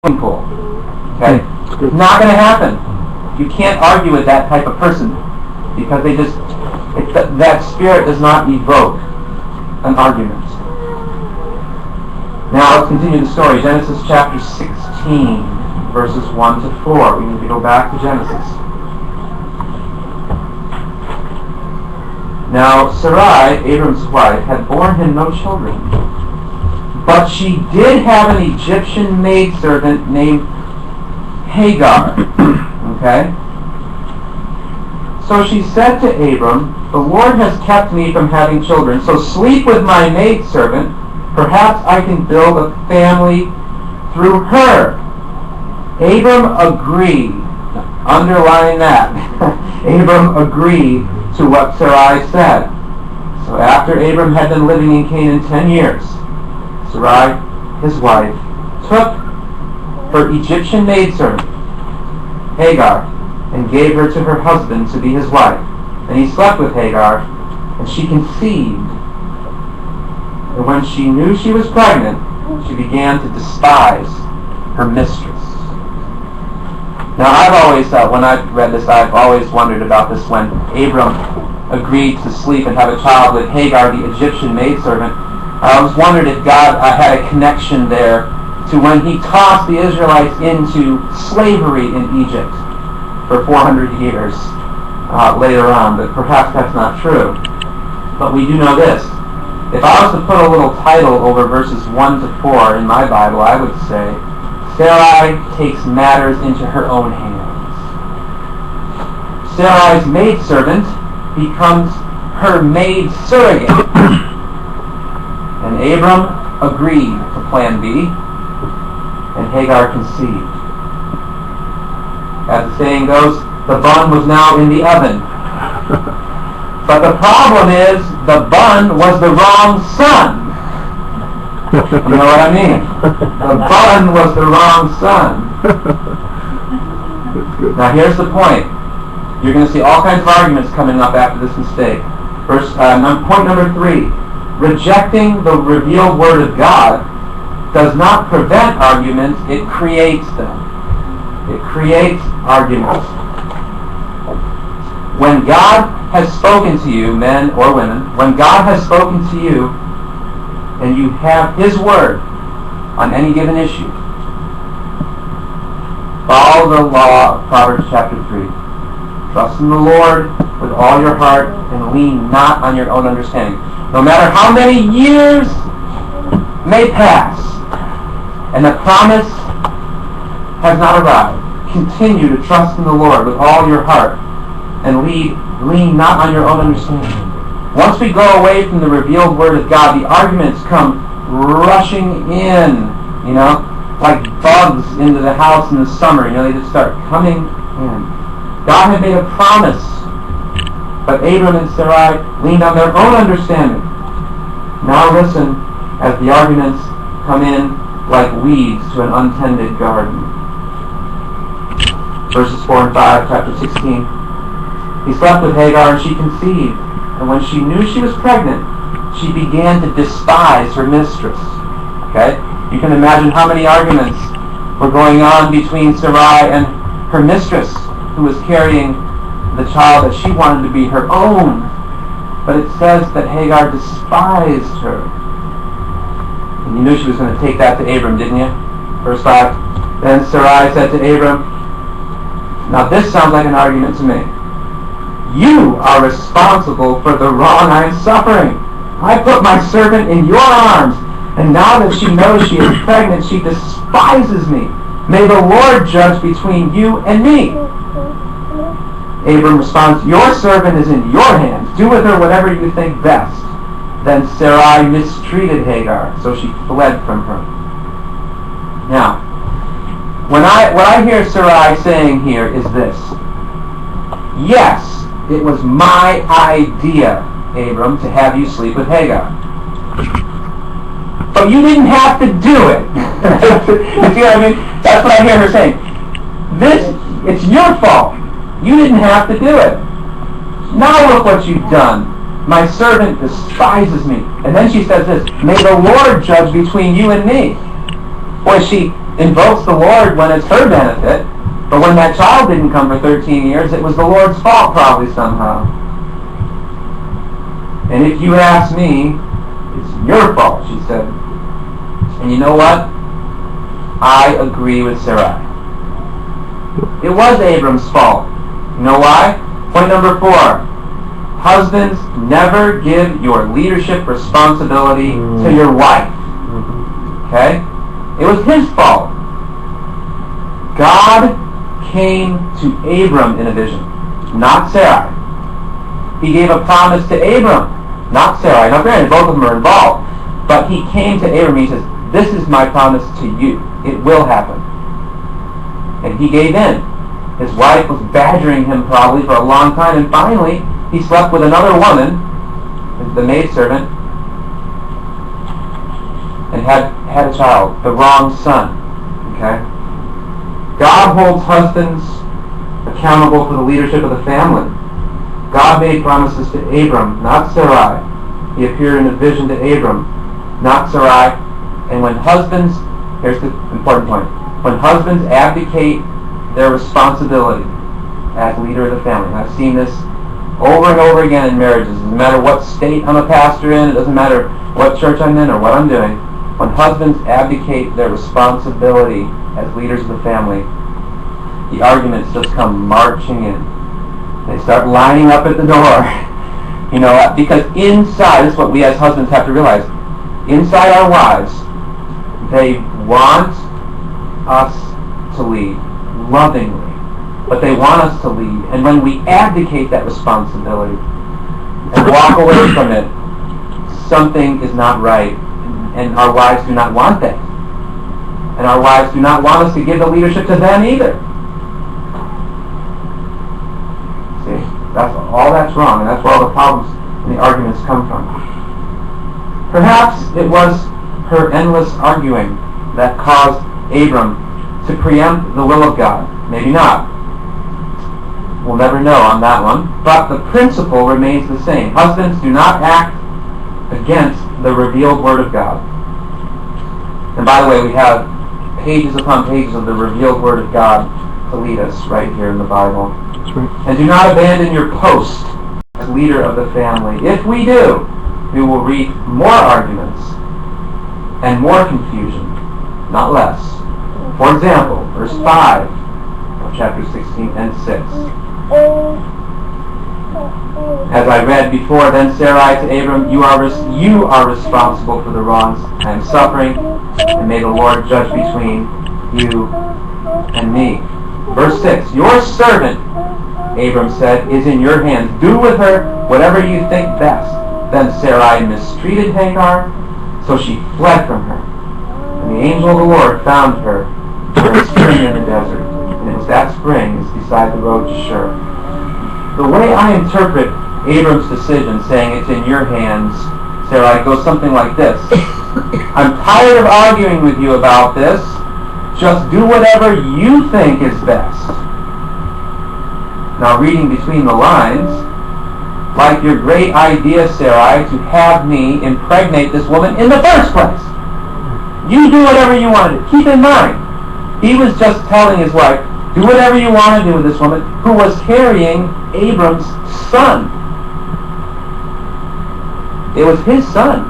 pool. Okay? It's not going to happen. You can't argue with that type of person because that spirit does not evoke an argument. Now let's continue the story. Genesis chapter 16, verses 1 to 4. We need to go back to Genesis. Now Sarai, Abram's wife, had borne him no children. But she did have an Egyptian maidservant named Hagar. Okay? So she said to Abram, "The Lord has kept me from having children, so sleep with my maidservant. Perhaps I can build a family through her." Abram agreed. Underline that. Abram agreed to what Sarai said. So after Abram had been living in Canaan 10 years, Sarai, his wife, took her Egyptian maidservant, Hagar, and gave her to her husband to be his wife. And he slept with Hagar, and she conceived. And when she knew she was pregnant, she began to despise her mistress. Now I've always, when I've read this, I've always wondered about this when Abram agreed to sleep and have a child with Hagar, the Egyptian maidservant. I always wondered if God had a connection there to when he tossed the Israelites into slavery in Egypt for 400 years later on, but perhaps that's not true. But we do know this. If I was to put a little title over verses 1 to 4 in my Bible, I would say, Sarai takes matters into her own hands. Sarai's maidservant becomes her maid surrogate. And Abram agreed to plan B, and Hagar conceived. As the saying goes, the bun was now in the oven. But the problem is, the bun was the wrong son. You know what I mean? The bun was the wrong son. Now here's the point. You're going to see all kinds of arguments coming up after this mistake. Point number 3. Rejecting the revealed Word of God does not prevent arguments, it creates them. It creates arguments. When God has spoken to you, men or women, when God has spoken to you, and you have His Word on any given issue, follow the law of Proverbs chapter 3. Trust in the Lord with all your heart and lean not on your own understanding. No matter how many years may pass and the promise has not arrived, continue to trust in the Lord with all your heart and lean not on your own understanding. Once we go away from the revealed Word of God, the arguments come rushing in, like bugs into the house in the summer. They just start coming in. God had made a promise, but Abram and Sarai leaned on their own understanding. Now listen as the arguments come in like weeds to an untended garden. Verses 4 and 5, chapter 16. He slept with Hagar and she conceived. And when she knew she was pregnant, she began to despise her mistress. Okay? You can imagine how many arguments were going on between Sarai and her mistress, who was carrying the child that she wanted to be her own. But it says that Hagar despised her. And you knew she was going to take that to Abram, didn't you? Verse 5. Then Sarai said to Abram, now this sounds like an argument to me. You are responsible for the wrong I am suffering. I put my servant in your arms, and now that she knows she is pregnant, she despises me. May the Lord judge between you and me. Abram responds, your servant is in your hands. Do with her whatever you think best. Then Sarai mistreated Hagar, so she fled from her. Now, what I hear Sarai saying here is this. Yes, it was my idea, Abram, to have you sleep with Hagar. But you didn't have to do it. You see what I mean? That's what I hear her saying. It's your fault. You didn't have to do it. Now look what you've done. My servant despises me. And then she says this, may the Lord judge between you and me. Boy, she invokes the Lord when it's her benefit, but when that child didn't come for 13 years, it was the Lord's fault probably somehow. And if you ask me, it's your fault, she said. And you know what? I agree with Sarai. It was Abram's fault. You know why? Point number 4. Husbands, never give your leadership responsibility to your wife. Okay? It was his fault. God came to Abram in a vision, not Sarai. He gave a promise to Abram, not Sarai. Now granted, both of them are involved, but he came to Abram. He says, this is my promise to you. It will happen. And he gave in. His wife was badgering him probably for a long time, and finally he slept with another woman, the maidservant, and had a child, the wrong son. Okay? God holds husbands accountable for the leadership of the family. God made promises to Abram, not Sarai. He appeared in a vision to Abram, not Sarai. And when husbands, here's the important point, when husbands abdicate their responsibility as leader of the family, and I've seen this over and over again in marriages, it doesn't matter what state I'm a pastor in, it doesn't matter what church I'm in or what I'm doing, when husbands abdicate their responsibility as leaders of the family, the arguments just come marching in. They start lining up at the door. You know, because inside, this is what we as husbands have to realize, inside our wives, they want us to lead lovingly, but they want us to lead. And when we abdicate that responsibility and walk away from it, something is not right. And our wives do not want that. And our wives do not want us to give the leadership to them either. See, that's wrong, and that's where all the problems and the arguments come from. Perhaps it was her endless arguing that caused Abram to preempt the will of God. Maybe not. We'll never know on that one. But the principle remains the same. Husbands, do not act against the revealed Word of God. And by the way, we have pages upon pages of the revealed Word of God to lead us right here in the Bible. That's right. And do not abandon your post as leader of the family. If we do, we will reap more arguments and more confusion, not less. For example, verse 5 of chapter 16 and 6. As I read before, then Sarai to Abram, you are responsible for the wrongs I am suffering, and may the Lord judge between you and me. Verse 6, your servant, Abram said, is in your hands. Do with her whatever you think best. Then Sarai mistreated Hagar, so she fled from her. And the angel of the Lord found her near a spring in the desert. And it was that spring is beside the road to Shur. The way I interpret Abram's decision, saying it's in your hands, Sarai, goes something like this. I'm tired of arguing with you about this. Just do whatever you think is best. Now, reading between the lines, like your great idea, Sarai, to have me impregnate this woman in the first place. You do whatever you want to do. Keep in mind, he was just telling his wife, do whatever you want to do with this woman who was carrying Abram's son. It was his son.